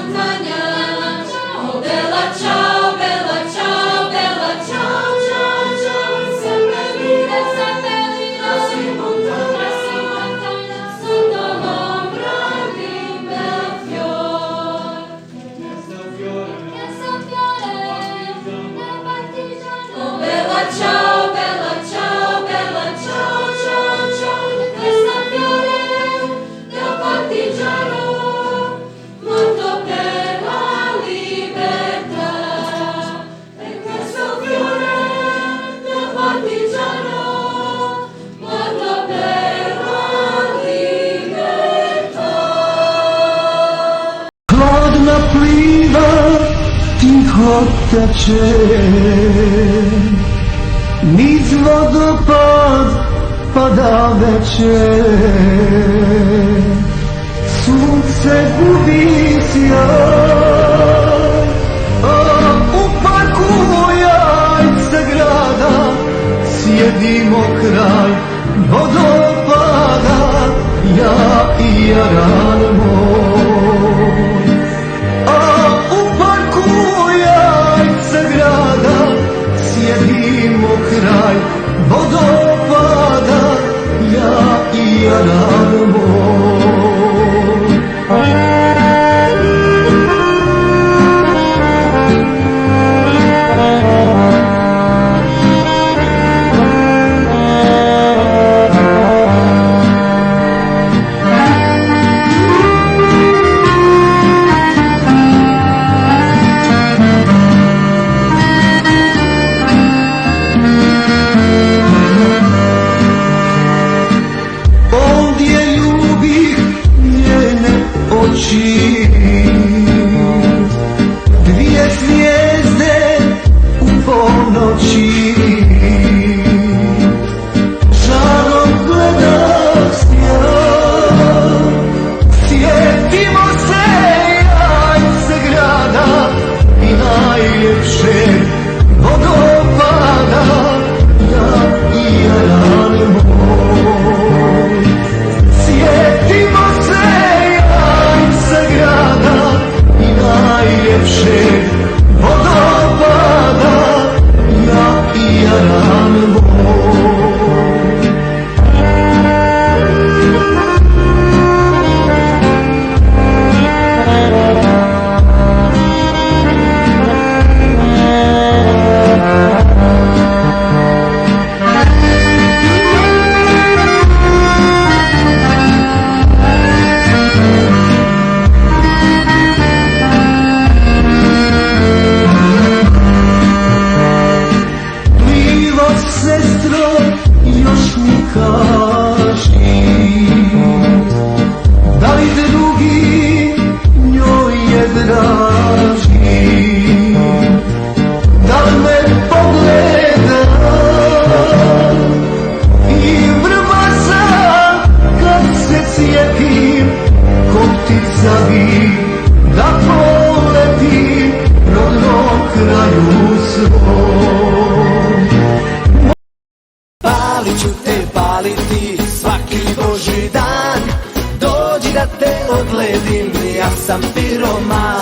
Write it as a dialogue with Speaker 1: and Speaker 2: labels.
Speaker 1: montagna. Oh bella ciao, bella ciao, bella ciao, ciao, ciao. Seppellire, seppellire, si montagna, sotto l'ombra di un bel fiore. Che sta fiore nel partigiano. Oh bella ciao, bella ciao, bella ciao, ciao, ciao. Che sta fiore del partigiano, morto per la libertà. E questo fiore del partigiano, morto per la libertà.
Speaker 2: Chladna pliva, ticho teče, niz vodopad pada večer. Sunce gubi sjaj, u parku jajce grada, sjedimo kraj vodopada, ja i jaran moj. U parku jajce grada, sjedimo kraj vodopada, ja i jaran moj. Ondje ljubih njene oči, dvije zvijezde u ponoći. Žarom gledam sjaj, sjetimo se jajce grada i najljepšeg vodopada, ja i jaran moj. Sjetimo se jajce grada i najljepšeg vodopada, ja i jaran moj. Sestro, još mi kaži, da li drugi njoj je draži, da li me pogleda i vrba sam kad se sjetim, ko ptica bi da poletim rodnom kraju svom.
Speaker 3: Palit ću te paliti svaki božji dan, dođi da te odgledim, ja sam piroman.